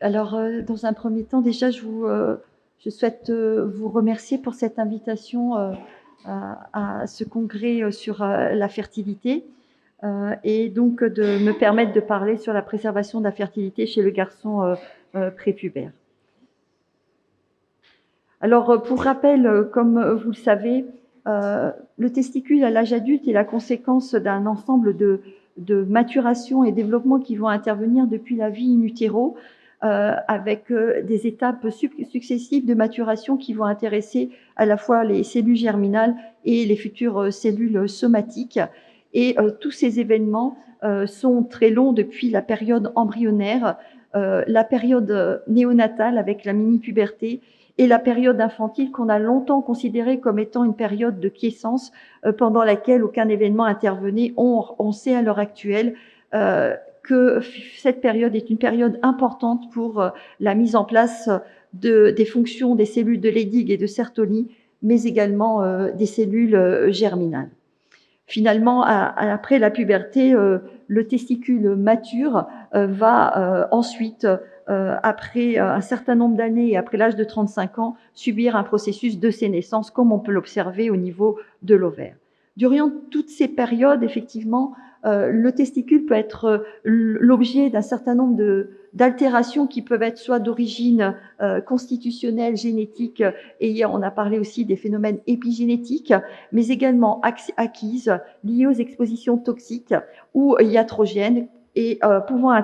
Alors, dans un premier temps, déjà, je souhaite vous remercier pour cette invitation à ce congrès sur la fertilité et donc de me permettre de parler sur la préservation de la fertilité chez le garçon prépubère. Alors, pour rappel, comme vous le savez, le testicule à l'âge adulte est la conséquence d'un ensemble de maturation et développement qui vont intervenir depuis la vie in utero, avec des étapes successives de maturation qui vont intéresser à la fois les cellules germinales et les futures cellules somatiques. Et tous ces événements sont très longs depuis la période embryonnaire, la période néonatale avec la mini-puberté, et la période infantile qu'on a longtemps considérée comme étant une période de quiescence pendant laquelle aucun événement intervenait. On sait à l'heure actuelle que cette période est une période importante pour la mise en place des fonctions des cellules de Leydig et de Sertoli, mais également des cellules germinales. Finalement, après la puberté, le testicule mature va ensuite, après un certain nombre d'années et après l'âge de 35 ans, subir un processus de sénescence, comme on peut l'observer au niveau de l'ovaire. Durant toutes ces périodes, effectivement, le testicule peut être l'objet d'un certain nombre d'altérations qui peuvent être soit d'origine constitutionnelle, génétique, et on a parlé aussi des phénomènes épigénétiques, mais également acquises, liées aux expositions toxiques ou iatrogènes et pouvant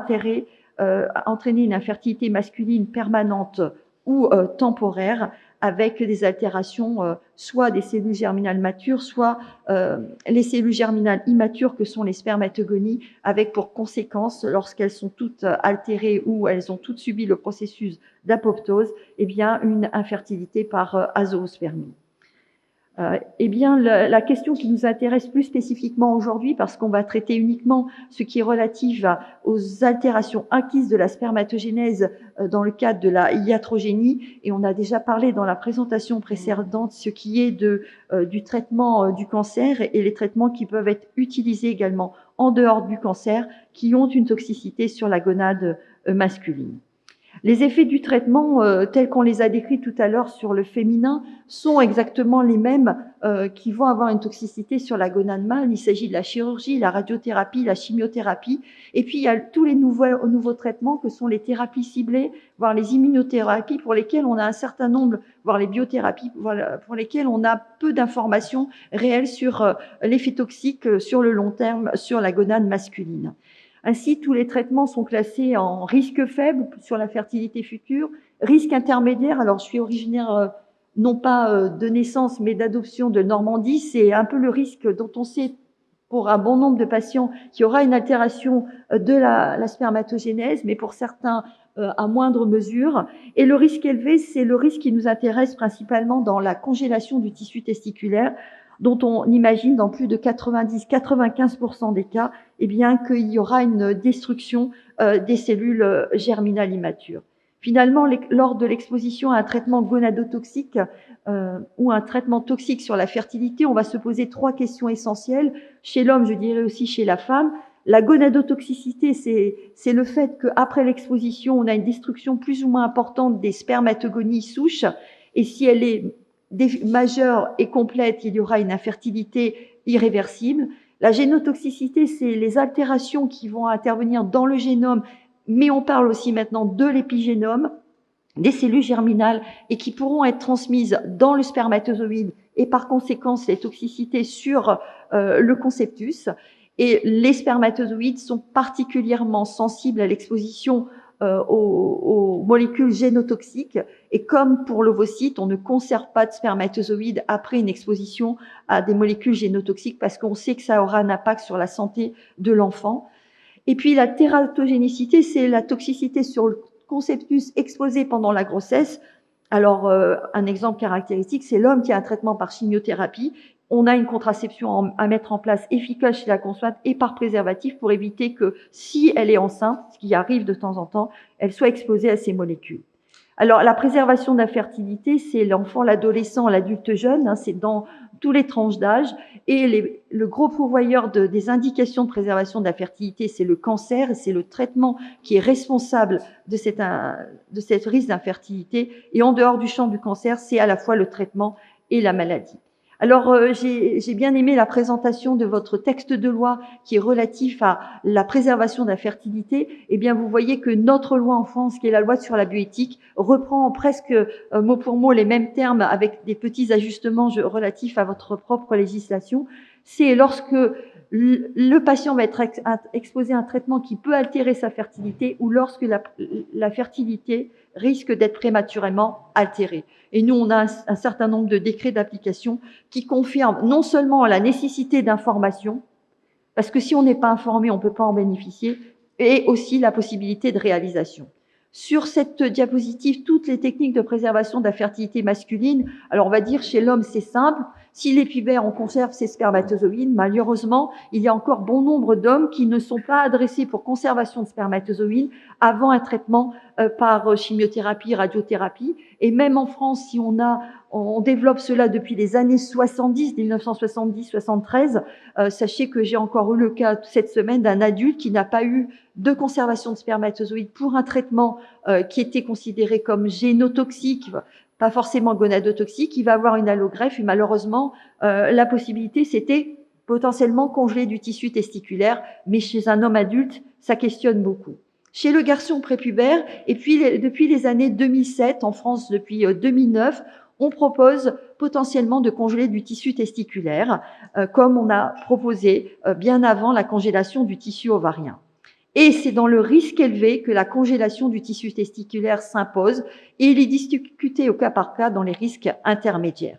entraîner une infertilité masculine permanente ou temporaire, avec des altérations soit des cellules germinales matures, soit les cellules germinales immatures que sont les spermatogonies, avec pour conséquence, lorsqu'elles sont toutes altérées ou elles ont toutes subi le processus d'apoptose, eh bien une infertilité par azoospermie. Eh bien, la question qui nous intéresse plus spécifiquement aujourd'hui, parce qu'on va traiter uniquement ce qui est relatif aux altérations acquises de la spermatogénèse dans le cadre de la iatrogénie, et on a déjà parlé dans la présentation précédente ce qui est du traitement du cancer et les traitements qui peuvent être utilisés également en dehors du cancer, qui ont une toxicité sur la gonade masculine. Les effets du traitement, tels qu'on les a décrits tout à l'heure sur le féminin, sont exactement les mêmes qui vont avoir une toxicité sur la gonade mâle. Il s'agit de la chirurgie, la radiothérapie, la chimiothérapie. Et puis, il y a tous les nouveaux traitements que sont les thérapies ciblées, voire les immunothérapies, pour lesquelles on a un certain nombre, voire les biothérapies, pour lesquelles on a peu d'informations réelles sur l'effet toxique sur le long terme sur la gonade masculine. Ainsi, tous les traitements sont classés en risque faible sur la fertilité future, risque intermédiaire. Alors, je suis originaire non pas de naissance, mais d'adoption de Normandie. C'est un peu le risque dont on sait pour un bon nombre de patients qu'il y aura une altération de la spermatogénèse, mais pour certains à moindre mesure. Et le risque élevé, c'est le risque qui nous intéresse principalement dans la congélation du tissu testiculaire, dont on imagine dans plus de 90-95% des cas, eh bien, qu'il y aura une destruction des cellules germinales immatures. Finalement, lors de l'exposition à un traitement gonadotoxique ou un traitement toxique sur la fertilité, on va se poser 3 questions essentielles. Chez l'homme, je dirais aussi chez la femme. La gonadotoxicité, c'est le fait qu'après l'exposition, on a une destruction plus ou moins importante des spermatogonies souches. Et si elle est majeure et complète, il y aura une infertilité irréversible. La génotoxicité, c'est les altérations qui vont intervenir dans le génome, mais on parle aussi maintenant de l'épigénome, des cellules germinales, et qui pourront être transmises dans le spermatozoïde, et par conséquent, les toxicités sur le conceptus. Et les spermatozoïdes sont particulièrement sensibles à l'exposition aux molécules génotoxiques. Et comme pour l'ovocyte, on ne conserve pas de spermatozoïdes après une exposition à des molécules génotoxiques parce qu'on sait que ça aura un impact sur la santé de l'enfant. Et puis la tératogénicité, c'est la toxicité sur le conceptus exposé pendant la grossesse. Alors, un exemple caractéristique, c'est l'homme qui a un traitement par chimiothérapie. On a une contraception à mettre en place efficace chez la conjointe et par préservatif pour éviter que, si elle est enceinte, ce qui arrive de temps en temps, elle soit exposée à ces molécules. Alors, la préservation de la fertilité, c'est l'enfant, l'adolescent, l'adulte jeune, hein, c'est dans tous les tranches d'âge. Et le gros pourvoyeur des indications de préservation de la fertilité, c'est le cancer, et c'est le traitement qui est responsable de cette risque d'infertilité. Et en dehors du champ du cancer, c'est à la fois le traitement et la maladie. Alors, j'ai bien aimé la présentation de votre texte de loi qui est relatif à la préservation de la fertilité. Eh bien, vous voyez que notre loi en France, qui est la loi sur la bioéthique, reprend presque mot pour mot les mêmes termes avec des petits ajustements relatifs à votre propre législation. C'est lorsque le patient va être exposé à un traitement qui peut altérer sa fertilité ou lorsque la fertilité risque d'être prématurément altérée. Et nous, on a un certain nombre de décrets d'application qui confirment non seulement la nécessité d'information, parce que si on n'est pas informé, on ne peut pas en bénéficier, et aussi la possibilité de réalisation. Sur cette diapositive, toutes les techniques de préservation de la fertilité masculine, alors on va dire chez l'homme c'est simple, s'il est pubère, on conserve ses spermatozoïdes. Malheureusement, il y a encore bon nombre d'hommes qui ne sont pas adressés pour conservation de spermatozoïdes avant un traitement par chimiothérapie, radiothérapie. Et même en France, si on développe cela depuis les années 70, 1970-73. Sachez que j'ai encore eu le cas cette semaine d'un adulte qui n'a pas eu de conservation de spermatozoïdes pour un traitement qui était considéré comme génotoxique, pas forcément gonadotoxique. Il va avoir une allogreffe et malheureusement, la possibilité, c'était potentiellement congeler du tissu testiculaire, mais chez un homme adulte, ça questionne beaucoup. Chez le garçon prépubère, et puis depuis les années 2007, en France depuis 2009, on propose potentiellement de congeler du tissu testiculaire, comme on a proposé bien avant la congélation du tissu ovarien. Et c'est dans le risque élevé que la congélation du tissu testiculaire s'impose, et il est discuté au cas par cas dans les risques intermédiaires.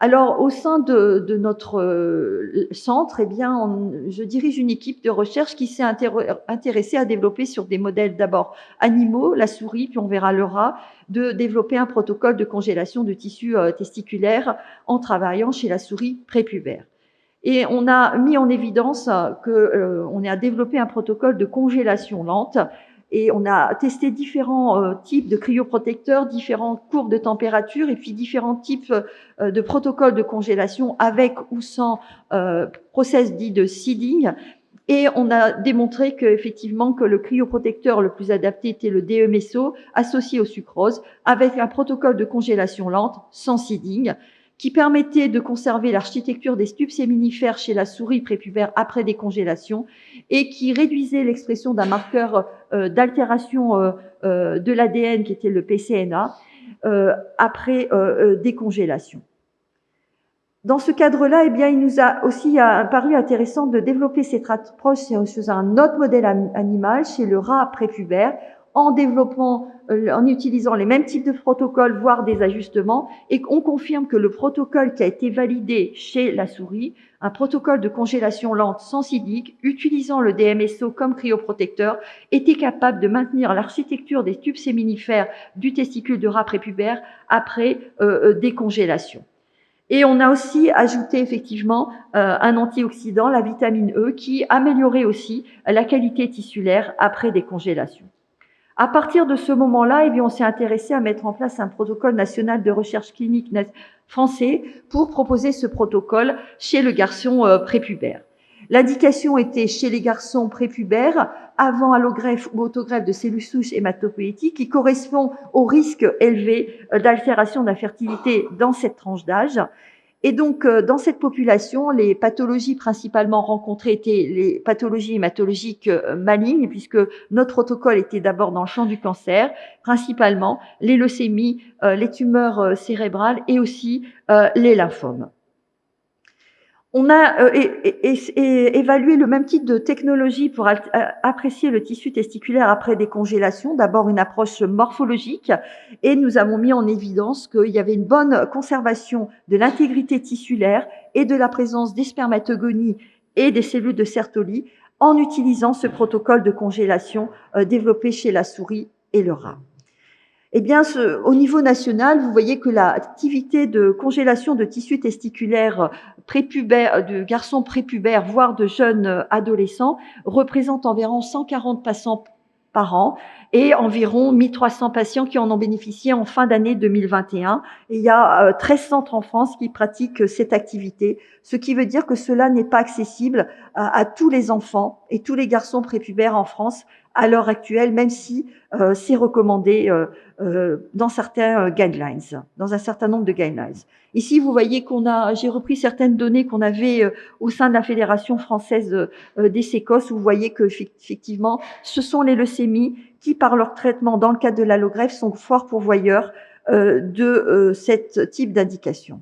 Alors, au sein de notre centre, eh bien, je dirige une équipe de recherche qui s'est intéressée à développer sur des modèles d'abord animaux, la souris, puis on verra le rat, de développer un protocole de congélation de tissu testiculaire en travaillant chez la souris prépubère. Et on a mis en évidence qu'on a développé un protocole de congélation lente. Et on a testé différents types de cryoprotecteurs, différentes courbes de température et puis différents types de protocoles de congélation avec ou sans process dit de seeding. Et on a démontré qu'effectivement que le cryoprotecteur le plus adapté était le DMSO associé au sucrose avec un protocole de congélation lente sans seeding qui permettait de conserver l'architecture des tubes séminifères chez la souris prépubère après décongélation et qui réduisait l'expression d'un marqueur d'altération de l'ADN qui était le PCNA après décongélation. Dans ce cadre-là, eh bien, il nous a aussi paru intéressant de développer cette approche chez un autre modèle animal, chez le rat prépubère, en utilisant les mêmes types de protocoles, voire des ajustements, et on confirme que le protocole qui a été validé chez la souris, un protocole de congélation lente sans SIDIC, utilisant le DMSO comme cryoprotecteur, était capable de maintenir l'architecture des tubes séminifères du testicule de rat prépubère après décongélation. Et on a aussi ajouté effectivement un antioxydant, la vitamine E, qui améliorait aussi la qualité tissulaire après décongélation. À partir de ce moment-là, eh bien, on s'est intéressé à mettre en place un protocole national de recherche clinique français pour proposer ce protocole chez le garçon prépubère. L'indication était chez les garçons prépubères avant allogreffe ou autogreffe de cellules souches hématopoïétiques qui correspond au risque élevé d'altération de la fertilité dans cette tranche d'âge. Et donc, dans cette population, les pathologies principalement rencontrées étaient les pathologies hématologiques malignes, puisque notre protocole était d'abord dans le champ du cancer, principalement les leucémies, les tumeurs cérébrales et aussi les lymphomes. On a évalué le même type de technologie pour apprécier le tissu testiculaire après décongélation. D'abord une approche morphologique et nous avons mis en évidence qu'il y avait une bonne conservation de l'intégrité tissulaire et de la présence des spermatogonies et des cellules de Sertoli en utilisant ce protocole de congélation développé chez la souris et le rat. Eh bien, au niveau national, vous voyez que l'activité de congélation de tissu testiculaire prépubère, de garçons prépubères, voire de jeunes adolescents, représente environ 140 patients par an et environ 1300 patients qui en ont bénéficié en fin d'année 2021. Et il y a 13 centres en France qui pratiquent cette activité, ce qui veut dire que cela n'est pas accessible à tous les enfants et tous les garçons prépubères en France à l'heure actuelle, même si c'est recommandé dans certains guidelines, dans un certain nombre de guidelines. Ici, vous voyez j'ai repris certaines données qu'on avait au sein de la Fédération française des sécos, où vous voyez que effectivement, ce sont les leucémies qui, par leur traitement dans le cadre de l'allogreffe, sont fort pourvoyeurs de ce type d'indication.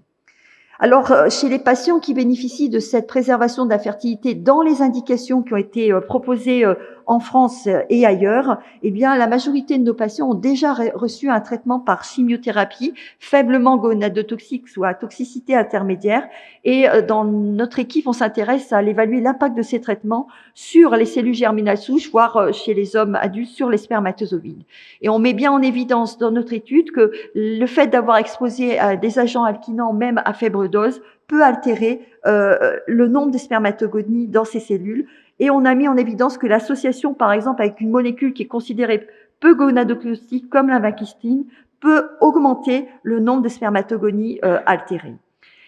Alors, chez les patients qui bénéficient de cette préservation de la fertilité dans les indications qui ont été proposées en France et ailleurs, eh bien, la majorité de nos patients ont déjà reçu un traitement par chimiothérapie faiblement gonadotoxique ou à toxicité intermédiaire. Et dans notre équipe, on s'intéresse à évaluer l'impact de ces traitements sur les cellules germinales souches, voire chez les hommes adultes, sur les spermatozoïdes. Et on met bien en évidence dans notre étude que le fait d'avoir exposé à des agents alkinants, même à faible dose, peut altérer le nombre de spermatogonies dans ces cellules. Et on a mis en évidence que l'association, par exemple, avec une molécule qui est considérée peu gonadotoxique comme la vincristine, peut augmenter le nombre de spermatogonies altérées.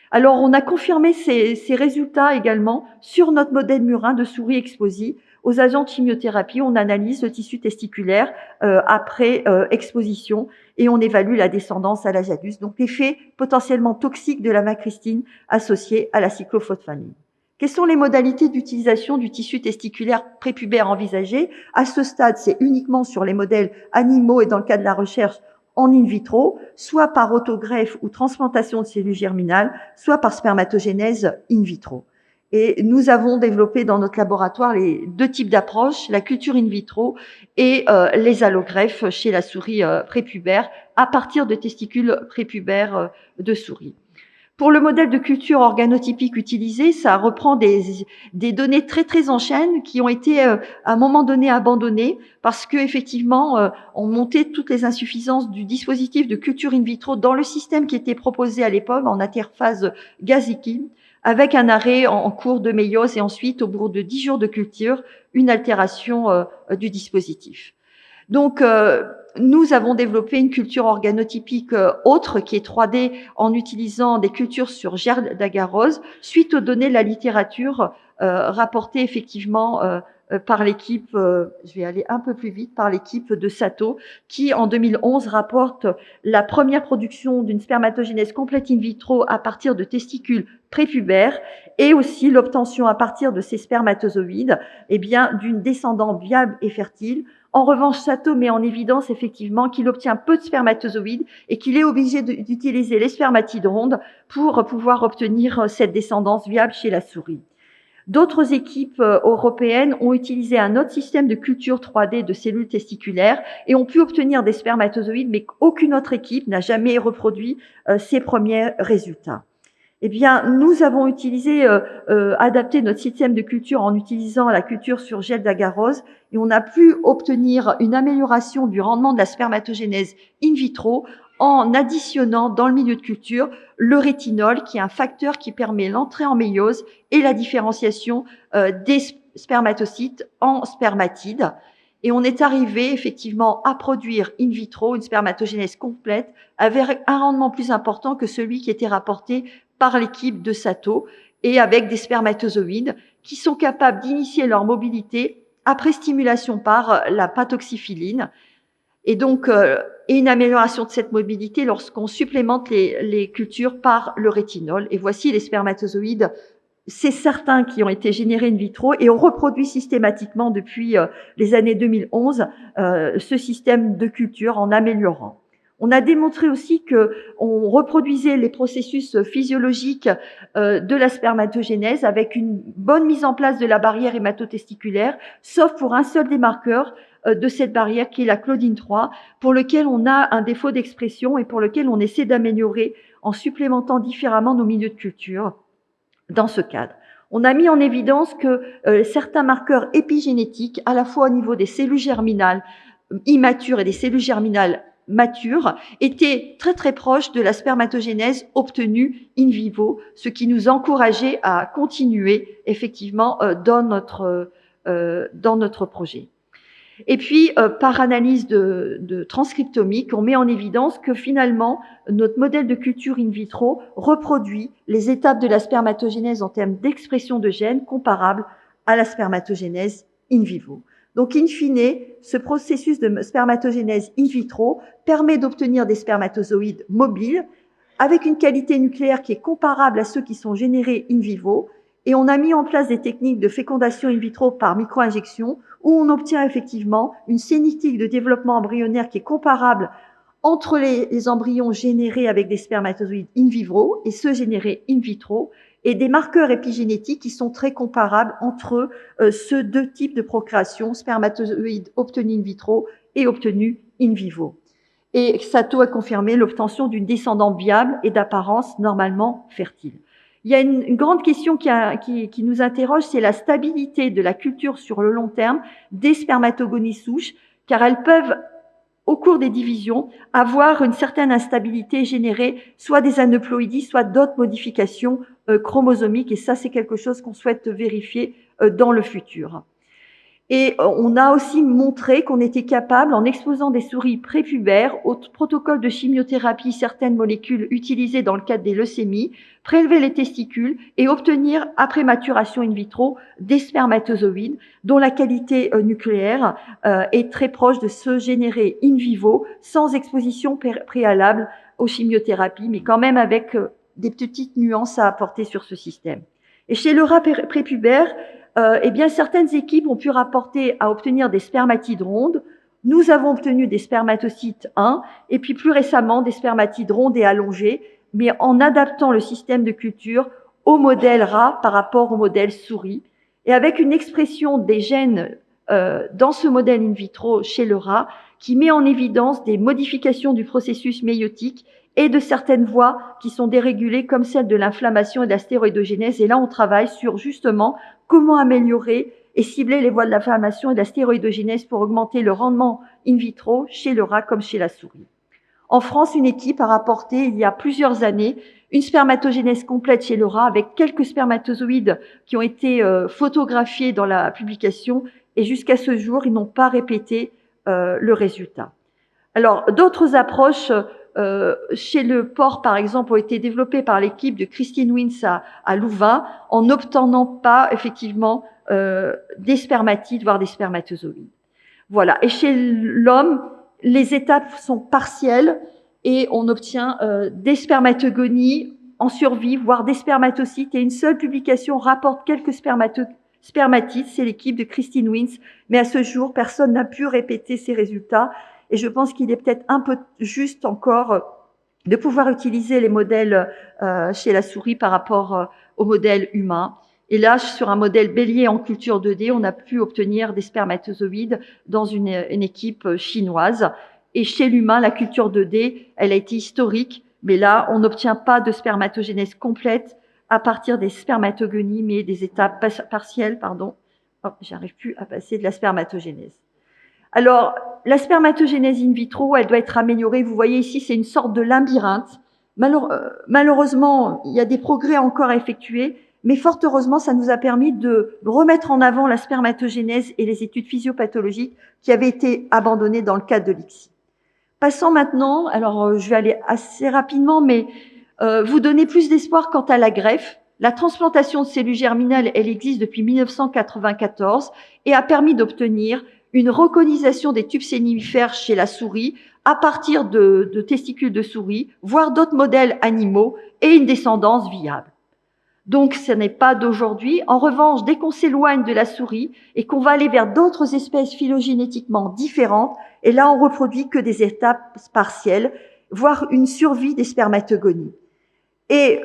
Alors, on a confirmé ces résultats également sur notre modèle murin de souris exposée aux agents de chimiothérapie. On analyse le tissu testiculaire après exposition et on évalue la descendance à l'âge adulte. Donc, l'effet potentiellement toxique de la vincristine associé à la cyclophosphamide. Quelles sont les modalités d'utilisation du tissu testiculaire prépubère envisagées? À ce stade, c'est uniquement sur les modèles animaux et dans le cadre de la recherche en in vitro, soit par autogreffe ou transplantation de cellules germinales, soit par spermatogénèse in vitro. Et nous avons développé dans notre laboratoire les deux types d'approches, la culture in vitro et les allogreffes chez la souris prépubère à partir de testicules prépubères de souris. Pour le modèle de culture organotypique utilisé, ça reprend des données très en chaîne qui ont été à un moment donné abandonnées parce que effectivement on montait toutes les insuffisances du dispositif de culture in vitro dans le système qui était proposé à l'époque en interphase gaz-liquide, avec un arrêt en cours de méiose et ensuite au bout de 10 jours de culture une altération du dispositif. Donc, nous avons développé une culture organotypique autre qui est 3D en utilisant des cultures sur gel d'agarose suite aux données de la littérature rapportées effectivement par l'équipe, je vais aller un peu plus vite, par l'équipe de Sato qui en 2011 rapporte la première production d'une spermatogénèse complète in vitro à partir de testicules prépubères et aussi l'obtention à partir de ces spermatozoïdes d'une descendante viable et fertile. En revanche, Sato met en évidence effectivement qu'il obtient peu de spermatozoïdes et qu'il est obligé d'utiliser les spermatidrondes pour pouvoir obtenir cette descendance viable chez la souris. D'autres équipes européennes ont utilisé un autre système de culture 3D de cellules testiculaires et ont pu obtenir des spermatozoïdes, mais aucune autre équipe n'a jamais reproduit ces premiers résultats. Eh bien, nous avons adapté notre système de culture en utilisant la culture sur gel d'agarose et on a pu obtenir une amélioration du rendement de la spermatogénèse in vitro en additionnant dans le milieu de culture le rétinol, qui est un facteur qui permet l'entrée en méiose et la différenciation des spermatocytes en spermatides. Et on est arrivé effectivement à produire in vitro une spermatogénèse complète avec un rendement plus important que celui qui était rapporté par l'équipe de Sato et avec des spermatozoïdes qui sont capables d'initier leur mobilité après stimulation par la pentoxyphiline. Et donc, une amélioration de cette mobilité lorsqu'on supplémente les cultures par le rétinol. Et voici les spermatozoïdes, c'est certains qui ont été générés in vitro et on reproduit systématiquement depuis les années 2011 ce système de culture en améliorant. On a démontré aussi que on reproduisait les processus physiologiques de la spermatogénèse avec une bonne mise en place de la barrière hématotesticulaire, sauf pour un seul des marqueurs de cette barrière qui est la claudine 3, pour lequel on a un défaut d'expression et pour lequel on essaie d'améliorer en supplémentant différemment nos milieux de culture dans ce cadre. On a mis en évidence que certains marqueurs épigénétiques, à la fois au niveau des cellules germinales immatures et des cellules germinales matures, étaient très proches de la spermatogénèse obtenue in vivo, ce qui nous encourageait à continuer effectivement dans notre projet. Et puis, par analyse de transcriptomique, on met en évidence que finalement, notre modèle de culture in vitro reproduit les étapes de la spermatogénèse en termes d'expression de gènes comparables à la spermatogénèse in vivo. Donc, in fine, ce processus de spermatogénèse in vitro permet d'obtenir des spermatozoïdes mobiles avec une qualité nucléaire qui est comparable à ceux qui sont générés in vivo. Et on a mis en place des techniques de fécondation in vitro par micro-injection où on obtient effectivement une génétique de développement embryonnaire qui est comparable entre les embryons générés avec des spermatozoïdes in vivo et ceux générés in vitro, et des marqueurs épigénétiques qui sont très comparables entre ces deux types de procréation, spermatozoïdes obtenus in vitro et obtenus in vivo. Et Sato a confirmé l'obtention d'une descendante viable et d'apparence normalement fertile. Il y a une grande question qui nous interroge, c'est la stabilité de la culture sur le long terme des spermatogonies souches, car elles peuvent, au cours des divisions, avoir une certaine instabilité générée soit des aneuploïdies, soit d'autres modifications chromosomiques, et ça, c'est quelque chose qu'on souhaite vérifier dans le futur. Et on a aussi montré qu'on était capable, en exposant des souris prépubères au protocole de chimiothérapie, certaines molécules utilisées dans le cadre des leucémies, prélever les testicules et obtenir, après maturation in vitro, des spermatozoïdes dont la qualité nucléaire est très proche de ceux générés in vivo, sans exposition préalable aux chimiothérapies, mais quand même avec des petites nuances à apporter sur ce système. Et chez le rat prépubère, eh bien, certaines équipes ont pu rapporter à obtenir des spermatides rondes. Nous avons obtenu des spermatocytes 1 et puis plus récemment des spermatides rondes et allongés, mais en adaptant le système de culture au modèle rat par rapport au modèle souris, et avec une expression des gènes dans ce modèle in vitro chez le rat qui met en évidence des modifications du processus méiotique et de certaines voies qui sont dérégulées comme celle de l'inflammation et de la stéroïdogénèse. Et là, on travaille sur justement comment améliorer et cibler les voies de l'inflammation et de la stéroïdogénèse pour augmenter le rendement in vitro chez le rat comme chez la souris. En France, une équipe a rapporté il y a plusieurs années une spermatogénèse complète chez le rat avec quelques spermatozoïdes qui ont été photographiés dans la publication, et jusqu'à ce jour, ils n'ont pas répété le résultat. Alors, d'autres approches chez le porc, par exemple, ont été développées par l'équipe de Christine Wins à Louvain, en n'obtenant pas, effectivement, des spermatides, voire des spermatozoïdes. Voilà. Et chez l'homme, les étapes sont partielles et on obtient des spermatogonies en survie, voire des spermatocytes. Et une seule publication rapporte quelques spermatides, c'est l'équipe de Christine Wins. Mais à ce jour, personne n'a pu répéter ces résultats. Et je pense qu'il est peut-être un peu juste encore de pouvoir utiliser les modèles chez la souris par rapport au modèle humain. Et là, sur un modèle bélier en culture 2D, on a pu obtenir des spermatozoïdes dans une équipe chinoise. Et chez l'humain, la culture 2D, elle a été historique, mais là, on n'obtient pas de spermatogénèse complète à partir des spermatogonies, mais des étapes partielles, pardon. Oh, j'arrive plus à passer de la spermatogénèse. Alors, la spermatogénèse in vitro, elle doit être améliorée. Vous voyez ici, c'est une sorte de labyrinthe. Malheureusement, il y a des progrès encore à effectuer, mais fort heureusement, ça nous a permis de remettre en avant la spermatogénèse et les études physiopathologiques qui avaient été abandonnées dans le cadre de l'ICSI. Passons maintenant, alors je vais aller assez rapidement, mais vous donner plus d'espoir quant à la greffe. La transplantation de cellules germinales, elle existe depuis 1994 et a permis d'obtenir une recognisation des tubes séminifères chez la souris à partir de testicules de souris, voire d'autres modèles animaux, et une descendance viable. Donc, ce n'est pas d'aujourd'hui. En revanche, dès qu'on s'éloigne de la souris et qu'on va aller vers d'autres espèces phylogénétiquement différentes, et là, on reproduit que des étapes partielles, voire une survie des spermatogonies. Et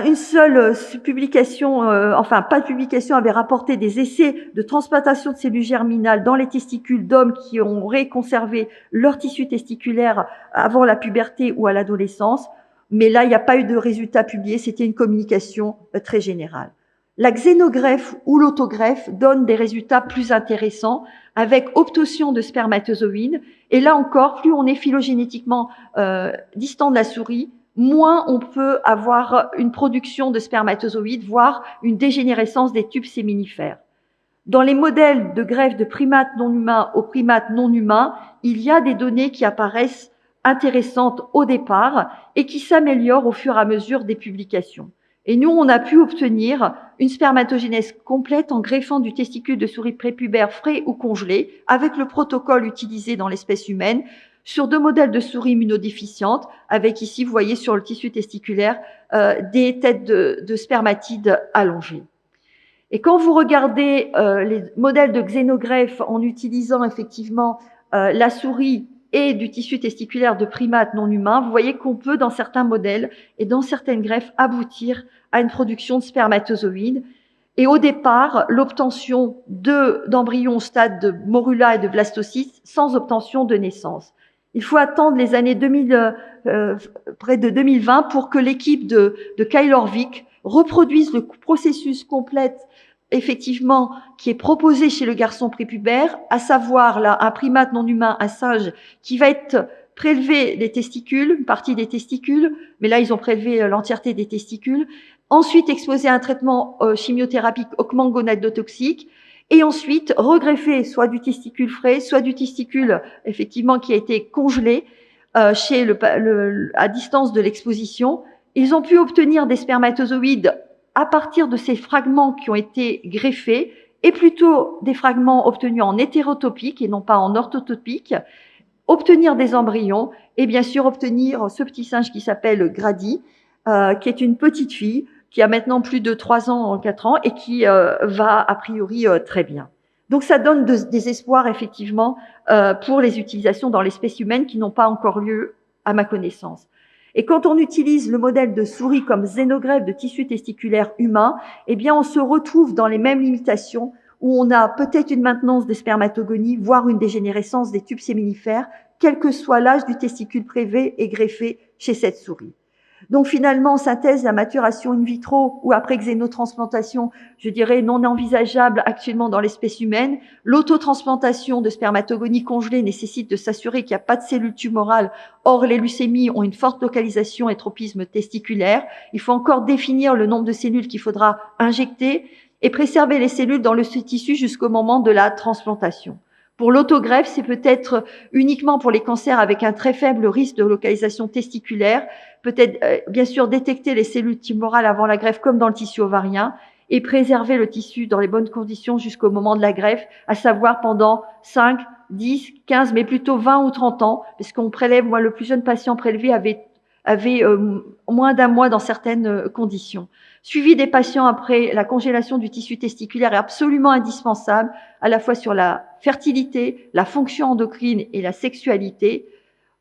une seule publication, enfin pas de publication, avait rapporté des essais de transplantation de cellules germinales dans les testicules d'hommes qui ont réconservé leur tissu testiculaire avant la puberté ou à l'adolescence. Mais là, il n'y a pas eu de résultats publiés, c'était une communication très générale. La xénogreffe ou l'autogreffe donne des résultats plus intéressants avec obtention de spermatozoïdes. Et là encore, plus on est phylogénétiquement distant de la souris, moins on peut avoir une production de spermatozoïdes, voire une dégénérescence des tubes séminifères. Dans les modèles de greffe de primates non humains aux primates non humains, il y a des données qui apparaissent intéressantes au départ et qui s'améliorent au fur et à mesure des publications. Et nous, on a pu obtenir une spermatogénèse complète en greffant du testicule de souris prépubère frais ou congelé avec le protocole utilisé dans l'espèce humaine sur 2 modèles de souris immunodéficientes avec ici, vous voyez sur le tissu testiculaire, des têtes de spermatides allongées. Et quand vous regardez les modèles de xénogreffe en utilisant effectivement la souris et du tissu testiculaire de primates non humains, vous voyez qu'on peut, dans certains modèles et dans certaines greffes, aboutir à une production de spermatozoïdes. Et au départ, l'obtention d'embryons au stade de morula et de blastocyste sans obtention de naissance. Il faut attendre les années près de 2020 pour que l'équipe de Kyle Horvick reproduise le processus complet effectivement qui est proposé chez le garçon prépubère, à savoir là un primate non humain, un singe, qui va être prélevé des testicules, une partie des testicules, mais là ils ont prélevé l'entièreté des testicules, ensuite exposé à un traitement chimiothérapique hautement gonadotoxique, et ensuite regreffé soit du testicule frais, soit du testicule effectivement qui a été congelé à distance de l'exposition. Ils ont pu obtenir des spermatozoïdes à partir de ces fragments qui ont été greffés, et plutôt des fragments obtenus en hétérotopique et non pas en orthotopique, obtenir des embryons et bien sûr obtenir ce petit singe qui s'appelle Grady, qui est une petite fille qui a maintenant plus de 3 ans, 4 ans et qui va a priori très bien. Donc ça donne des espoirs effectivement pour les utilisations dans l'espèce humaine qui n'ont pas encore lieu à ma connaissance. Et quand on utilise le modèle de souris comme xénogreffe de tissu testiculaire humain, eh bien, on se retrouve dans les mêmes limitations où on a peut-être une maintenance des spermatogonies, voire une dégénérescence des tubes séminifères, quel que soit l'âge du testicule prélevé et greffé chez cette souris. Donc finalement, synthèse, la maturation in vitro ou après xénotransplantation, je dirais non envisageable actuellement dans l'espèce humaine. L'autotransplantation de spermatogonies congelées nécessite de s'assurer qu'il n'y a pas de cellules tumorales. Or, les leucémies ont une forte localisation et tropisme testiculaire. Il faut encore définir le nombre de cellules qu'il faudra injecter et préserver les cellules dans le tissu jusqu'au moment de la transplantation. Pour l'autogreffe, c'est peut-être uniquement pour les cancers avec un très faible risque de localisation testiculaire, peut-être bien sûr détecter les cellules tumorales avant la greffe comme dans le tissu ovarien et préserver le tissu dans les bonnes conditions jusqu'au moment de la greffe, à savoir pendant 5, 10, 15, mais plutôt 20 ou 30 ans, parce qu'on prélève, moi le plus jeune patient prélevé avait moins d'1 mois dans certaines conditions. Suivi des patients après la congélation du tissu testiculaire est absolument indispensable, à la fois sur la fertilité, la fonction endocrine et la sexualité.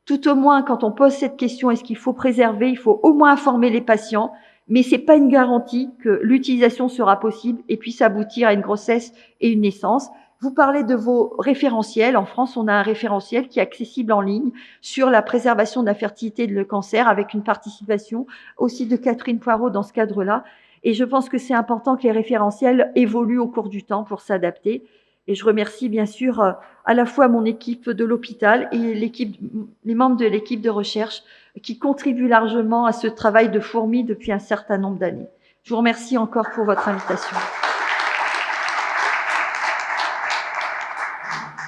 Tout au moins, quand on pose cette question, est-ce qu'il faut préserver, il faut au moins informer les patients, mais c'est pas une garantie que l'utilisation sera possible et puisse aboutir à une grossesse et une naissance. Vous parlez de vos référentiels. En France, on a un référentiel qui est accessible en ligne sur la préservation de la fertilité et de le cancer, avec une participation aussi de Catherine Poirot dans ce cadre-là. Et je pense que c'est important que les référentiels évoluent au cours du temps pour s'adapter. Et je remercie bien sûr à la fois mon équipe de l'hôpital et les membres de l'équipe de recherche qui contribuent largement à ce travail de fourmi depuis un certain nombre d'années. Je vous remercie encore pour votre invitation.